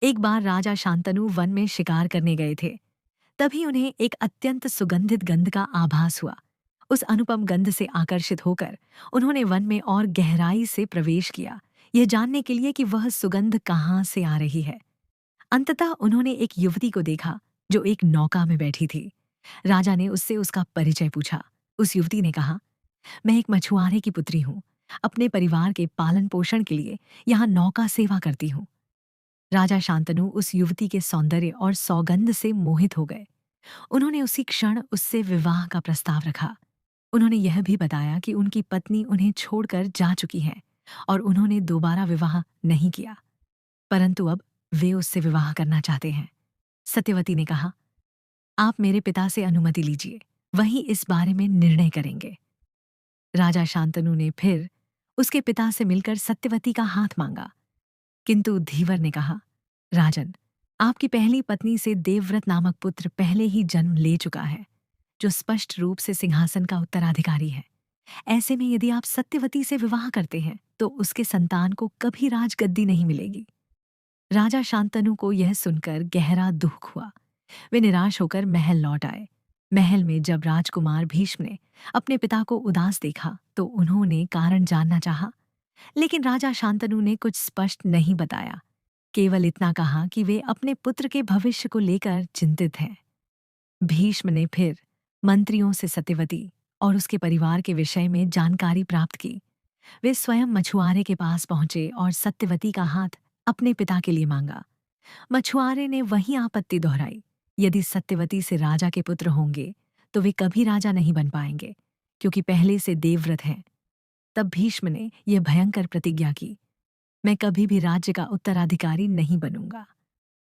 एक बार राजा शांतनु वन में शिकार करने गए थे। तभी उन्हें एक अत्यंत सुगंधित गंध का आभास हुआ। उस अनुपम गंध से आकर्षित होकर उन्होंने वन में और गहराई से प्रवेश किया, यह जानने के लिए कि वह सुगंध कहाँ से आ रही है। अंततः उन्होंने एक युवती को देखा जो एक नौका में बैठी थी। राजा ने उससे उसका परिचय पूछा। उस युवती ने कहा, मैं एक मछुआरे की पुत्री हूँ। अपने परिवार के पालन पोषण के लिए यहाँ नौका सेवा करती हूँ। राजा शांतनु उस युवती के सौंदर्य और सौगंध से मोहित हो गए। उन्होंने उसी क्षण उससे विवाह का प्रस्ताव रखा। उन्होंने यह भी बताया कि उनकी पत्नी उन्हें छोड़कर जा चुकी है और उन्होंने दोबारा विवाह नहीं किया, परंतु अब वे उससे विवाह करना चाहते हैं। सत्यवती ने कहा, आप मेरे पिता से अनुमति लीजिए, वही इस बारे में निर्णय करेंगे। राजा शांतनु ने फिर उसके पिता से मिलकर सत्यवती का हाथ मांगा, किंतु धीवर ने कहा, राजन, आपकी पहली पत्नी से देवव्रत नामक पुत्र पहले ही जन्म ले चुका है, जो स्पष्ट रूप से सिंहासन का उत्तराधिकारी है। ऐसे में यदि आप सत्यवती से विवाह करते हैं तो उसके संतान को कभी राजगद्दी नहीं मिलेगी। राजा शांतनु को यह सुनकर गहरा दुख हुआ। वे निराश होकर महल लौट आए। महल में जब राजकुमार भीष्म ने अपने पिता को उदास देखा तो उन्होंने कारण जानना चाहा, लेकिन राजा शांतनु ने कुछ स्पष्ट नहीं बताया, केवल इतना कहा कि वे अपने पुत्र के भविष्य को लेकर चिंतित हैं। भीष्म ने फिर मंत्रियों से सत्यवती और उसके परिवार के विषय में जानकारी प्राप्त की। वे स्वयं मछुआरे के पास पहुंचे और सत्यवती का हाथ अपने पिता के लिए मांगा। मछुआरे ने वही आपत्ति दोहराई, यदि सत्यवती से राजा के पुत्र होंगे तो वे कभी राजा नहीं बन पाएंगे, क्योंकि पहले से देवव्रत हैं। तब भीष्म ने यह भयंकर प्रतिज्ञा की, मैं कभी भी राज्य का उत्तराधिकारी नहीं बनूंगा।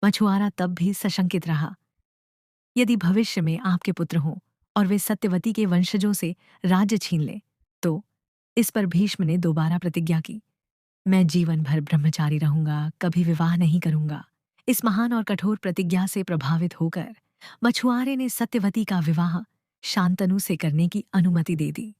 मछुआरा तब भी सशंकित रहा। यदि भविष्य में आपके पुत्र हों और वे सत्यवती के वंशजों से राज्य छीन लें तो? इस पर भीष्म ने दोबारा प्रतिज्ञा की, मैं जीवन भर ब्रह्मचारी रहूंगा, कभी विवाह नहीं करूंगा। इस महान और कठोर प्रतिज्ञा से प्रभावित होकर मछुआरे ने सत्यवती का विवाह शांतनु से करने की अनुमति दे दी।